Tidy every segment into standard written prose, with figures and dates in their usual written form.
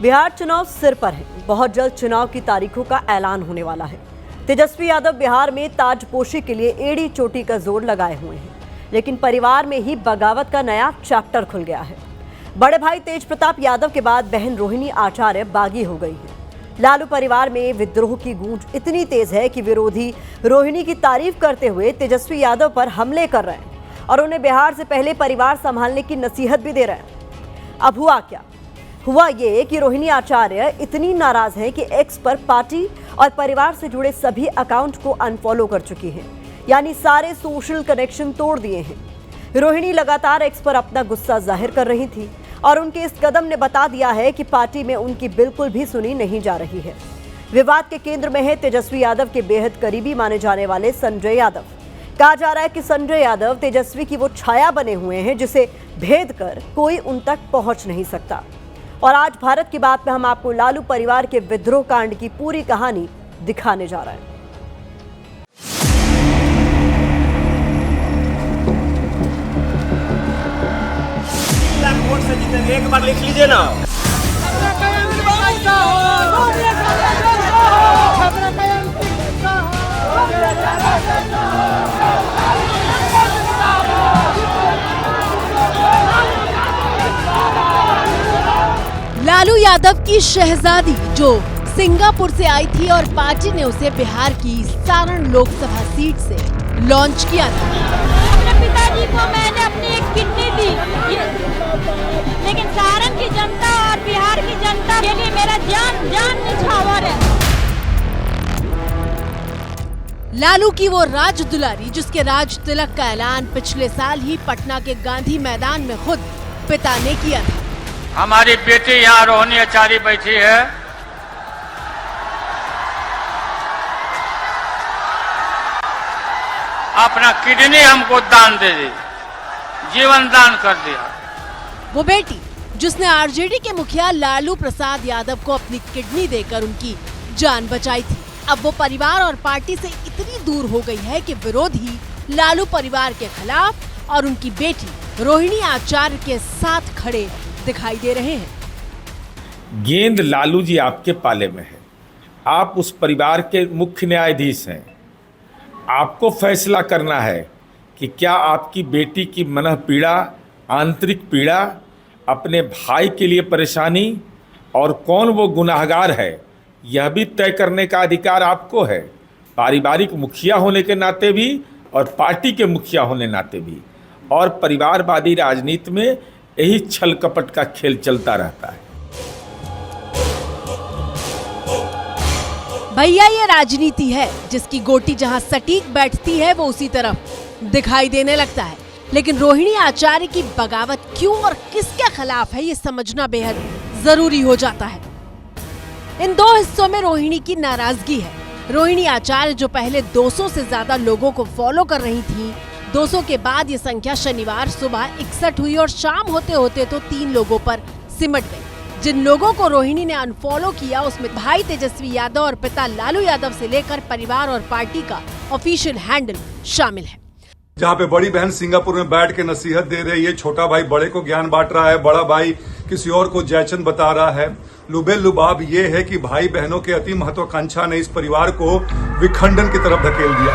बिहार चुनाव सिर पर है। बहुत जल्द चुनाव की तारीखों का ऐलान होने वाला है। तेजस्वी यादव बिहार में ताजपोशी के लिए एड़ी चोटी का जोर लगाए हुए हैं, लेकिन परिवार में ही बगावत का नया चैप्टर खुल गया है। बड़े भाई तेज प्रताप यादव के बाद बहन रोहिणी आचार्य बागी हो गई है। लालू परिवार में विद्रोह की गूंज इतनी तेज है कि विरोधी रोहिणी की तारीफ करते हुए तेजस्वी यादव पर हमले कर रहे हैं और उन्हें बिहार से पहले परिवार संभालने की नसीहत भी दे रहे हैं। अब हुआ क्या? हुआ ये कि रोहिणी आचार्य इतनी नाराज हैं कि एक्स पर पार्टी और परिवार से जुड़े सभी अकाउंट को अनफॉलो कर चुकी हैं, यानी सारे सोशल कनेक्शन तोड़ दिए हैं। रोहिणी लगातार एक्स पर अपना गुस्सा जाहिर कर रही थी और उनके इस कदम ने बता दिया है कि पार्टी में उनकी बिल्कुल भी सुनी नहीं जा रही है। विवाद के केंद्र में है तेजस्वी यादव के बेहद करीबी माने जाने वाले संजय यादव। कहा जा रहा है कि संजय यादव तेजस्वी की वो छाया बने हुए हैं जिसे भेद कर कोई उन तक पहुंच नहीं सकता। और आज भारत की बात में हम आपको लालू परिवार के विद्रोह कांड की पूरी कहानी दिखाने जा रहे हैं। वोट से जीतेंगे, एक बार लिख लीजिए ना। लालू यादव की शहजादी जो सिंगापुर से आई थी और पार्टी ने उसे बिहार की सारण लोकसभा सीट से लॉन्च किया था। अपने पिताजी को मैंने अपनी एक किडनी दी, लेकिन सारण की जनता और बिहार की जनता के लिए मेरा जान निछावर है। लालू की वो राज दुलारी जिसके राज तिलक का ऐलान पिछले साल ही पटना के गांधी मैदान में खुद पिता ने किया था। हमारी बेटी यहाँ रोहिणी आचार्य बैठी है। अपना किडनी हमको दान दे दी, जीवन दान कर दिया। वो बेटी जिसने आरजेडी के मुखिया लालू प्रसाद यादव को अपनी किडनी देकर उनकी जान बचाई थी, अब वो परिवार और पार्टी से इतनी दूर हो गई है कि विरोधी लालू परिवार के खिलाफ और उनकी बेटी रोहिणी आचार्य के साथ खड़े दिखाई दे रहे हैं। गेंद लालू जी आपके पाले में है। आप उस परिवार के मुख्य न्यायाधीश हैं। आपको फैसला करना है कि क्या आपकी बेटी की मनः पीड़ा, आंतरिक पीड़ा, अपने भाई के लिए परेशानी और कौन वो गुनाहगार है, यह भी तय करने का अधिकार आपको है, पारिवारिक मुखिया होने के नाते भी और पार्टी के मुखिया होने नाते भी। और परिवारवादी राजनीति में यही छल कपट का खेल चलता रहता है। भैया ये राजनीति है जिसकी गोटी जहां सटीक बैठती है वो उसी तरफ दिखाई देने लगता है। लेकिन रोहिणी आचार्य की बगावत क्यों और किसके खिलाफ है ये समझना बेहद जरूरी हो जाता है। इन दो हिस्सों में रोहिणी की नाराजगी है। रोहिणी आचार्य जो पहले 200 से ज्यादा लोगों को फॉलो कर रही थी, 200 के बाद ये संख्या शनिवार सुबह 61 हुई और शाम होते होते तो 3 लोगों पर सिमट गई। जिन लोगों को रोहिणी ने अनफॉलो किया उसमें भाई तेजस्वी यादव और पिता लालू यादव से लेकर परिवार और पार्टी का ऑफिशियल हैंडल शामिल है। जहाँ पे बड़ी बहन सिंगापुर में बैठ के नसीहत दे रही है, छोटा भाई बड़े को ज्ञान बांट रहा है, बड़ा भाई किसी और को जयचंद बता रहा है। लुबेल लुबाब ये है कि भाई बहनों के अति महत्वाकांक्षा ने इस परिवार को विखंडन की तरफ धकेल दिया।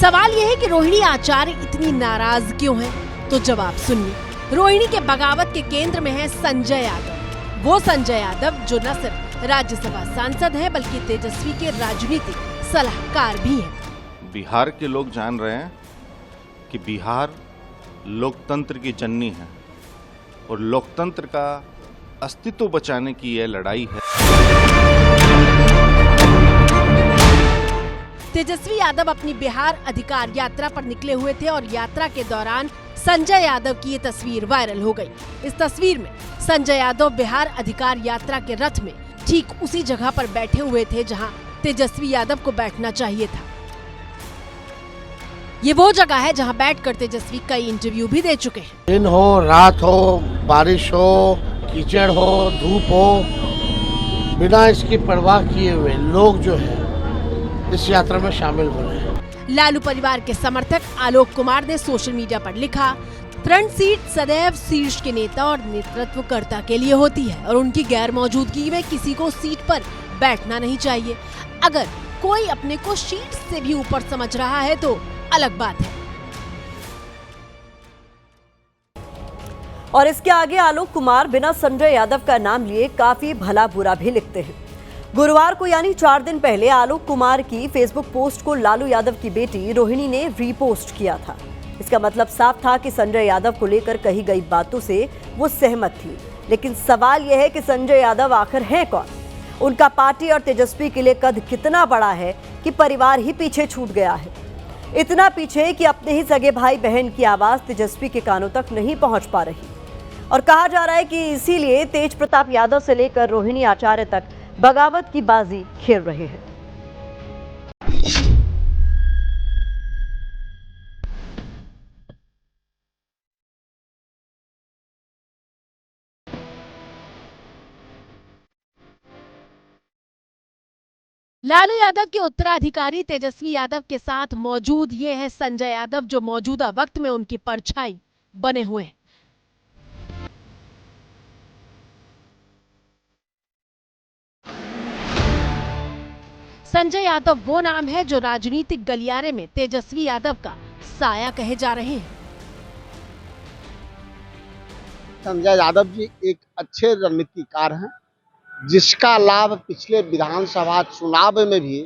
सवाल यह है कि रोहिणी आचार्य इतनी नाराज क्यों है? तो जवाब सुनिए। रोहिणी के बगावत के केंद्र में है संजय यादव। वो संजय यादव जो न सिर्फ राज्यसभा सांसद है बल्कि तेजस्वी के राजनीतिक सलाहकार भी हैं। बिहार के लोग जान रहे हैं कि बिहार लोकतंत्र की जननी है और लोकतंत्र का अस्तित्व बचाने की यह लड़ाई है। तेजस्वी यादव अपनी बिहार अधिकार यात्रा पर निकले हुए थे और यात्रा के दौरान संजय यादव की ये तस्वीर वायरल हो गई। इस तस्वीर में संजय यादव बिहार अधिकार यात्रा के रथ में ठीक उसी जगह पर बैठे हुए थे जहां तेजस्वी यादव को बैठना चाहिए था। ये वो जगह है जहां बैठकर तेजस्वी कई इंटरव्यू भी दे चुके हैं। दिन हो, रात हो, बारिश हो, कीचड़ हो, धूप हो, बिना इसकी परवाह किए हुए लोग जो है इस यात्रा में शामिल हो रहे हैं। लालू परिवार के समर्थक आलोक कुमार ने सोशल मीडिया पर लिखा, फ्रंट सीट सदैव शीर्ष के नेता और नेतृत्वकर्ता के लिए होती है और उनकी गैर मौजूदगी में किसी को सीट पर बैठना नहीं चाहिए। अगर कोई अपने को सीट से भी ऊपर समझ रहा है तो अलग बात है। और इसके आगे आलोक कुमार बिना संजय यादव का नाम लिए काफी भला बुरा भी लिखते हैं। गुरुवार को यानी 4 दिन पहले आलोक कुमार की फेसबुक पोस्ट को लालू यादव की बेटी रोहिणी ने रीपोस्ट किया था। इसका मतलब साफ था कि संजय यादव को लेकर कही गई बातों से वो सहमत थी। लेकिन सवाल यह है कि संजय यादव आखिर हैं कौन? उनका पार्टी और तेजस्वी के लिए कद कितना बड़ा है कि परिवार ही पीछे छूट गया है। इतना पीछे कि अपने ही सगे भाई बहन की आवाज तेजस्वी के कानों तक नहीं पहुंच पा रही। और कहा जा रहा है कि इसीलिए तेज प्रताप यादव से लेकर रोहिणी आचार्य तक बगावत की बाजी खेल रहे हैं। लालू यादव के उत्तराधिकारी तेजस्वी यादव के साथ मौजूद ये है संजय यादव, जो मौजूदा वक्त में उनकी परछाई बने हुए हैं। संजय यादव वो नाम है जो राजनीतिक गलियारे में तेजस्वी यादव का साया कहे जा रहे हैं। संजय यादव जी एक अच्छे रणनीतिकार हैं, जिसका लाभ पिछले विधानसभा चुनाव में भी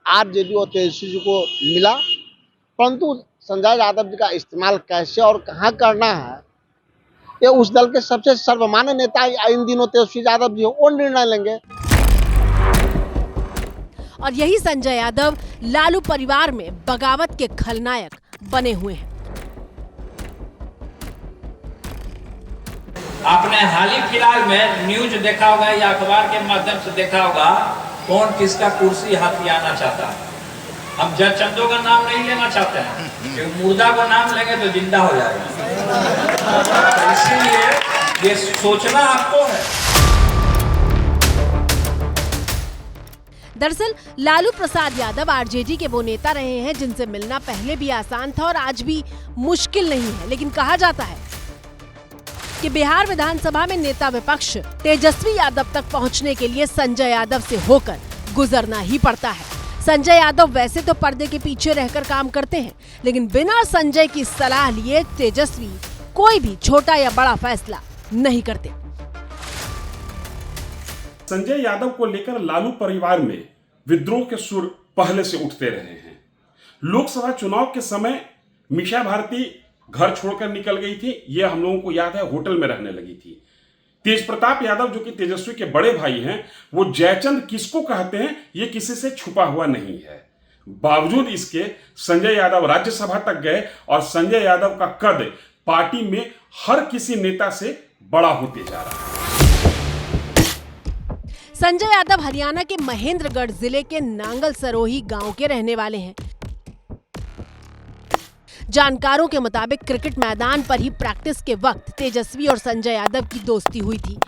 आरजेडी और तेजस्वी जी को मिला। परंतु संजय यादव जी का इस्तेमाल कैसे और कहां करना है, ये उस दल के सबसे सर्वमान्य नेता इन दिनों तेजस्वी यादव जी वो निर्णय लेंगे। और यही संजय यादव लालू परिवार में बगावत के खलनायक बने हुए हैं। आपने हाल ही फिलहाल में न्यूज देखा होगा या अखबार के माध्यम से देखा होगा, कौन किसका कुर्सी हाथियाना चाहता है। हम जज चंदो का नाम नहीं लेना चाहते हैं, क्योंकि मुर्दा को नाम लेंगे तो जिंदा हो जाएगा। तो इसीलिए ये सोचना आपको है। दरअसल लालू प्रसाद यादव आरजेडी के वो नेता रहे हैं जिनसे मिलना पहले भी आसान था और आज भी मुश्किल नहीं है। लेकिन कहा जाता है कि बिहार विधानसभा में नेता विपक्ष तेजस्वी यादव तक पहुंचने के लिए संजय यादव से होकर गुजरना ही पड़ता है। संजय यादव वैसे तो पर्दे के पीछे रहकर काम करते हैं, लेकिन बिना संजय की सलाह लिए तेजस्वी कोई भी छोटा या बड़ा फैसला नहीं करते। संजय यादव को लेकर लालू परिवार में विद्रोह के सुर पहले से उठते रहे हैं। लोकसभा चुनाव के समय मीसा भारती घर छोड़कर निकल गई थी, यह हम लोगों को याद है, होटल में रहने लगी थी। तेज प्रताप यादव जो कि तेजस्वी के बड़े भाई हैं, वो जयचंद किसको कहते हैं ये किसी से छुपा हुआ नहीं है। बावजूद इसके संजय यादव राज्यसभा तक गए और संजय यादव का कद पार्टी में हर किसी नेता से बड़ा होते जा रहा है। संजय यादव हरियाणा के महेंद्रगढ़ जिले के नांगल सरोही गांव के रहने वाले हैं। जानकारों के मुताबिक क्रिकेट मैदान पर ही प्रैक्टिस के वक्त तेजस्वी और संजय यादव की दोस्ती हुई थी।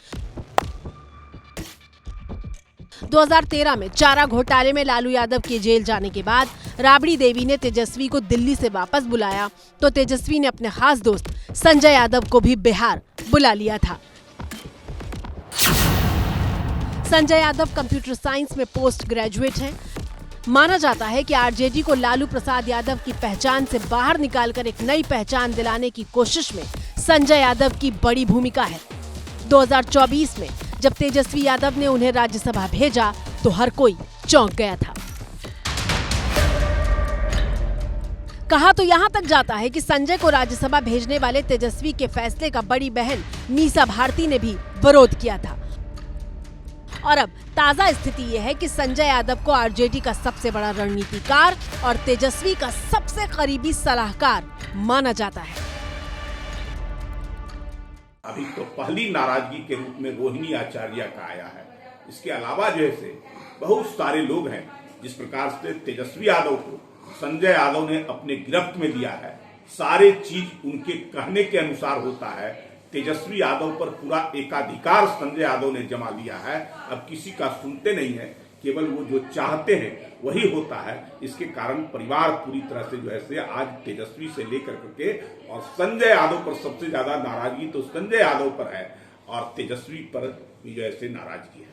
2013 में चारा घोटाले में लालू यादव के जेल जाने के बाद राबड़ी देवी ने तेजस्वी को दिल्ली से वापस बुलाया तो तेजस्वी ने अपने खास दोस्त संजय यादव को भी बिहार बुला लिया था। संजय यादव कंप्यूटर साइंस में पोस्ट ग्रेजुएट हैं। माना जाता है कि आरजेडी को लालू प्रसाद यादव की पहचान से बाहर निकालकर एक नई पहचान दिलाने की कोशिश में संजय यादव की बड़ी भूमिका है। 2024 में जब तेजस्वी यादव ने उन्हें राज्यसभा भेजा तो हर कोई चौंक गया था। कहा तो यहां तक जाता है कि संजय को राज्यसभा भेजने वाले तेजस्वी के फैसले का बड़ी बहन मीसा भारती ने भी विरोध किया था। और अब ताजा स्थिति यह है कि संजय यादव को आरजेडी का सबसे बड़ा रणनीतिकार और तेजस्वी का सबसे करीबी सलाहकार माना जाता है। अभी तो पहली नाराजगी के रूप में रोहिणी आचार्य का आया है। इसके अलावा जैसे बहुत सारे लोग हैं, जिस प्रकार से तेजस्वी यादव को संजय यादव ने अपने गिरफ्त में लिया है, सारे चीज उनके कहने के अनुसार होता है। तेजस्वी यादव पर पूरा एकाधिकार संजय यादव ने जमा लिया है। अब किसी का सुनते नहीं है। केवल वो जो चाहते हैं वही होता है। इसके कारण परिवार पूरी तरह से जो है से आज तेजस्वी से लेकर के और संजय यादव पर सबसे ज्यादा नाराजगी तो संजय यादव पर है और तेजस्वी पर भी जो है से नाराजगी है।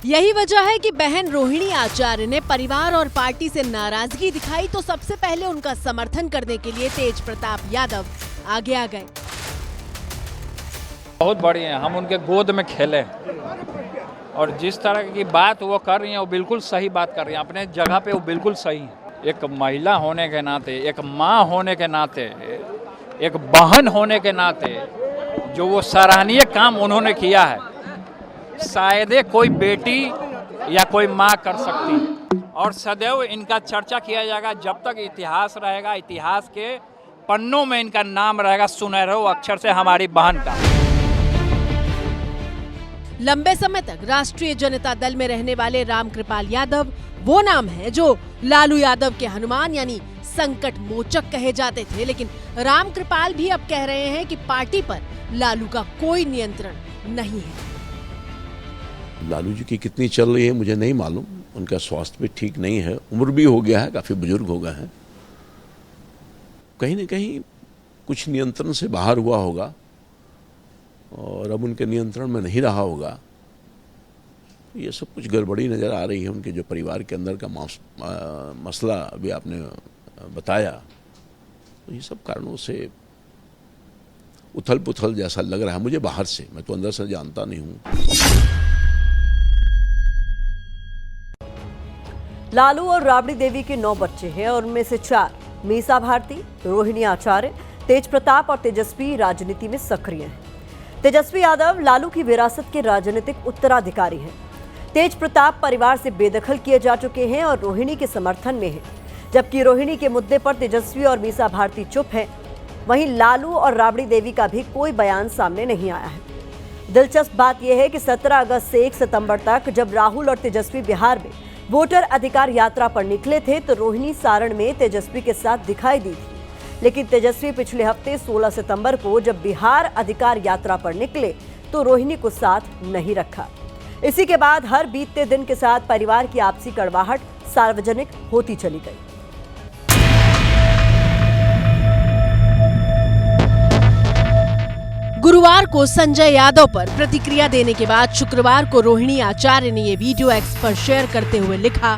यही वजह है कि बहन रोहिणी आचार्य ने परिवार और पार्टी से नाराजगी दिखाई तो सबसे पहले उनका समर्थन करने के लिए तेज प्रताप यादव आगे आ गए। बहुत बढ़िया है, हम उनके गोद में खेले और जिस तरह की बात वो कर रही हैं वो बिल्कुल सही बात कर रही हैं, अपने जगह पे वो बिल्कुल सही है। एक महिला होने के नाते, एक माँ होने के नाते, एक बहन होने के नाते जो वो सराहनीय काम उन्होंने किया है, शायद कोई बेटी या कोई माँ कर सकती है। और सदैव इनका चर्चा किया जाएगा जब तक इतिहास रहेगा, इतिहास के पन्नों में इनका नाम रहेगा सुनहरे अक्षर से हमारी बहन का। लंबे समय तक राष्ट्रीय जनता दल में रहने वाले रामकृपाल यादव वो नाम है जो लालू यादव के हनुमान यानी संकट मोचक कहे जाते थे, लेकिन रामकृपाल भी अब कह रहे हैं कि पार्टी पर लालू का कोई नियंत्रण नहीं है। लालू जी की कितनी चल रही है मुझे नहीं मालूम, उनका स्वास्थ्य भी ठीक नहीं है, उम्र भी हो गया है, काफी बुजुर्ग हो गए हैं, कहीं न कहीं कुछ नियंत्रण से बाहर हुआ होगा और अब उनके नियंत्रण में नहीं रहा होगा। ये सब कुछ गड़बड़ी नजर आ रही है। उनके जो परिवार के अंदर का मसला अभी आपने बताया, तो ये सब कारणों से उथल पुथल जैसा लग रहा है मुझे बाहर से, मैं तो अंदर से जानता नहीं हूँ। लालू और राबड़ी देवी के 9 बच्चे हैं और उनमें से 4 मीसा भारती, रोहिणी आचार्य, तेज प्रताप और तेजस्वी राजनीति में सक्रिय हैं। तेजस्वी यादव लालू की विरासत के राजनीतिक उत्तराधिकारी हैं। तेज प्रताप परिवार से बेदखल किए जा चुके हैं और रोहिणी के समर्थन में हैं, जबकि रोहिणी के मुद्दे पर तेजस्वी और मीसा भारती चुप हैं। वहीं लालू और राबड़ी देवी का भी कोई बयान सामने नहीं आया है। दिलचस्प बात यह है कि 17 अगस्त से 1 सितंबर तक जब राहुल और तेजस्वी बिहार में वोटर अधिकार यात्रा पर निकले थे तो रोहिणी सारण में तेजस्वी के साथ दिखाई दी थी, लेकिन तेजस्वी पिछले हफ्ते 16 सितंबर को जब बिहार अधिकार यात्रा पर निकले तो रोहिणी को साथ नहीं रखा। इसी के बाद हर बीतते दिन के साथ परिवार की आपसी कड़वाहट सार्वजनिक होती चली गई। गुरुवार को संजय यादव पर प्रतिक्रिया देने के बाद शुक्रवार को रोहिणी आचार्य ने ये वीडियो एक्स पर शेयर करते हुए लिखा,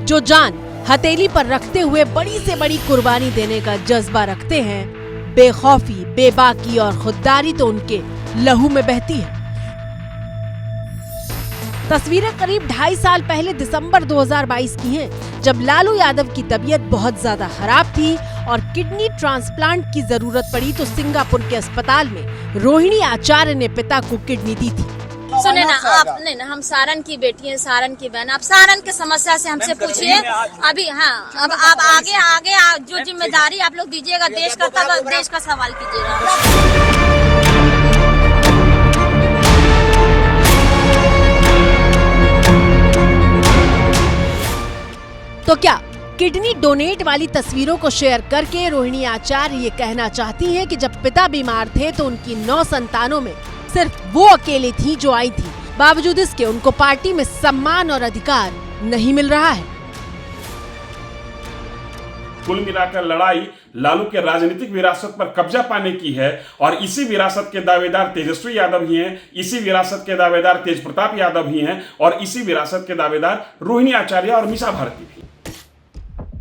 जो जान हथेली पर रखते हुए बड़ी से बड़ी कुर्बानी देने का जज्बा रखते हैं, बेखौफी, बेबाकी और खुददारी तो उनके लहू में बहती है। तस्वीरें करीब 2.5 साल पहले दिसंबर 2022 की हैं, जब लालू यादव की तबीयत बहुत ज्यादा खराब थी और किडनी ट्रांसप्लांट की जरूरत पड़ी तो सिंगापुर के अस्पताल में रोहिणी आचार्य ने पिता को किडनी दी थी। सुने ना, आपने ना, हम सारण की बेटी हैं, सारण की बहन, आप सारण की समस्या से हमसे पूछिए अभी। हाँ, अब आप आगे जो जिम्मेदारी आप लोग दीजिएगा देश का, तब देश का सवाल कीजिएगा। तो क्या किडनी डोनेट वाली तस्वीरों को शेयर करके रोहिणी आचार्य ये कहना चाहती हैं कि जब पिता बीमार थे तो उनकी 9 संतानों में सिर्फ वो अकेली थी जो आई थी, बावजूद इसके उनको पार्टी में सम्मान और अधिकार नहीं मिल रहा है। कुल मिलाकर लड़ाई लालू के राजनीतिक विरासत पर कब्जा पाने की है और इसी विरासत के दावेदार तेजस्वी यादव ही हैं, इसी विरासत के दावेदार तेज प्रताप यादव ही हैं और इसी विरासत के दावेदार रोहिणी आचार्य और मीसा भारती भी।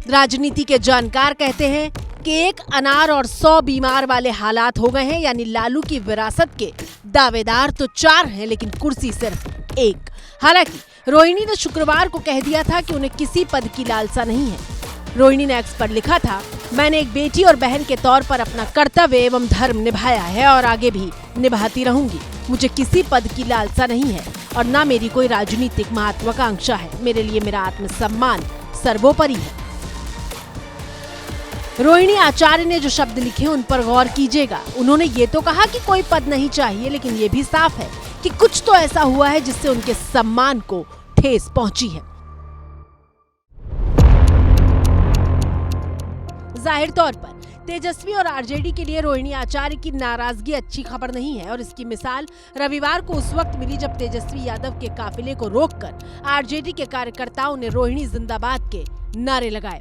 राजनीति के जानकार कहते हैं कि एक अनार और 100 बीमार वाले हालात हो गए हैं, यानी लालू की विरासत के दावेदार तो 4 हैं लेकिन कुर्सी सिर्फ 1। हालांकि रोहिणी ने शुक्रवार को कह दिया था कि उन्हें किसी पद की लालसा नहीं है। रोहिणी ने एक्स पर लिखा था, मैंने एक बेटी और बहन के तौर पर अपना कर्तव्य एवं धर्म निभाया है और आगे भी निभाती रहूंगी। मुझे किसी पद की लालसा नहीं है और न मेरी कोई राजनीतिक महत्वाकांक्षा है। मेरे लिए मेरा आत्मसम्मान सर्वोपरि है। रोहिणी आचार्य ने जो शब्द लिखे उन पर गौर कीजिएगा। उन्होंने ये तो कहा कि कोई पद नहीं चाहिए, लेकिन ये भी साफ है कि कुछ तो ऐसा हुआ है जिससे उनके सम्मान को ठेस पहुंची है। जाहिर तौर पर तेजस्वी और आरजेडी के लिए रोहिणी आचार्य की नाराजगी अच्छी खबर नहीं है और इसकी मिसाल रविवार को उस वक्त मिली जब तेजस्वी यादव के काफिले को रोककर आरजेडी के कार्यकर्ताओं ने रोहिणी जिंदाबाद के नारे लगाए।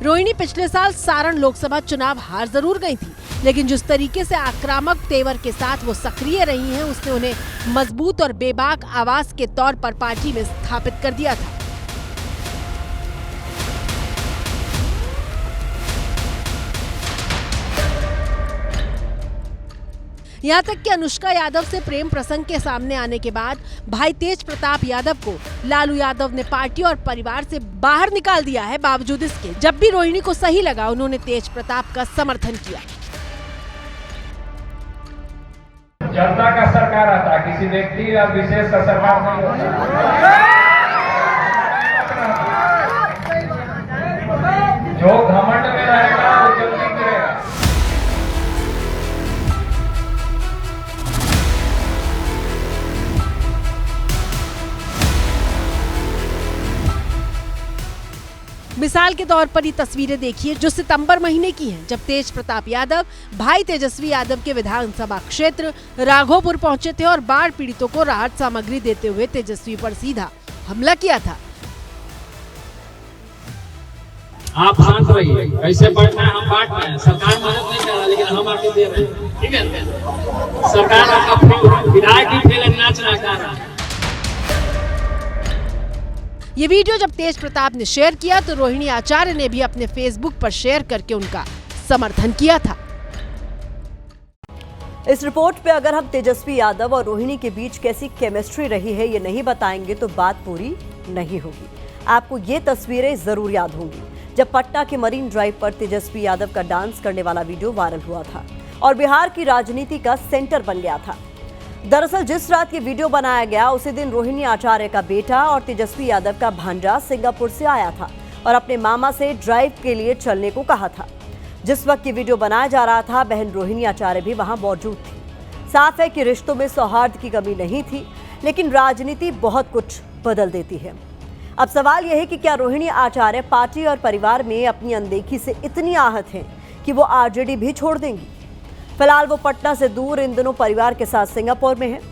रोहिणी पिछले साल सारण लोकसभा चुनाव हार जरूर गई थी, लेकिन जिस तरीके से आक्रामक तेवर के साथ वो सक्रिय रही हैं, उसने उन्हें मजबूत और बेबाक आवाज के तौर पर पार्टी में स्थापित कर दिया था। यहाँ तक कि अनुष्का यादव से प्रेम प्रसंग के सामने आने के बाद भाई तेज प्रताप यादव को लालू यादव ने पार्टी और परिवार से बाहर निकाल दिया है। बावजूद इसके जब भी रोहिणी को सही लगा उन्होंने तेज प्रताप का समर्थन किया। जनता का सरकार आता है, किसी व्यक्ति या विशेष का सरकार नहीं होता। जो घमंड में रहेगा वो जल्दी गिरेगा। मिसाल के तौर पर ये तस्वीरें देखिए जो सितंबर महीने की हैं, जब तेज प्रताप यादव भाई तेजस्वी यादव के विधानसभा क्षेत्र राघोपुर पहुंचे थे और बाढ़ पीड़ितों को राहत सामग्री देते हुए तेजस्वी पर सीधा हमला किया था। आप शांत रहिए, कैसे बढ़ना है हम बांट रहे हैं। सरकार मदद नहीं कर रहा, लेकिन हम आके दे रहे हैं, ठीक है। सरकार आपका विधायक भी फेल नाच रहा है। ये वीडियो जब तेज प्रताप ने शेयर किया तो रोहिणी आचार्य ने भी अपने फेसबुक पर शेयर करके उनका समर्थन किया था। इस रिपोर्ट पे अगर हम तेजस्वी यादव और रोहिणी के बीच कैसी केमिस्ट्री रही है ये नहीं बताएंगे तो बात पूरी नहीं होगी। आपको ये तस्वीरें जरूर याद होंगी जब पटना के मरीन ड्राइव पर तेजस्वी यादव का डांस करने वाला वीडियो वायरल हुआ था और बिहार की राजनीति का सेंटर बन गया था। दरअसल जिस रात ये वीडियो बनाया गया उसी दिन रोहिणी आचार्य का बेटा और तेजस्वी यादव का भांजा सिंगापुर से आया था और अपने मामा से ड्राइव के लिए चलने को कहा था। जिस वक्त ये वीडियो बनाया जा रहा था बहन रोहिणी आचार्य भी वहां मौजूद थी। साफ है कि रिश्तों में सौहार्द की कमी नहीं थी, लेकिन राजनीति बहुत कुछ बदल देती है। अब सवाल यह है कि क्या रोहिणी आचार्य पार्टी और परिवार में अपनी अनदेखी से इतनी आहत हैं कि वो आरजेडी भी छोड़ देंगी। फिलहाल वो पटना से दूर इन दिनों परिवार के साथ सिंगापुर में है।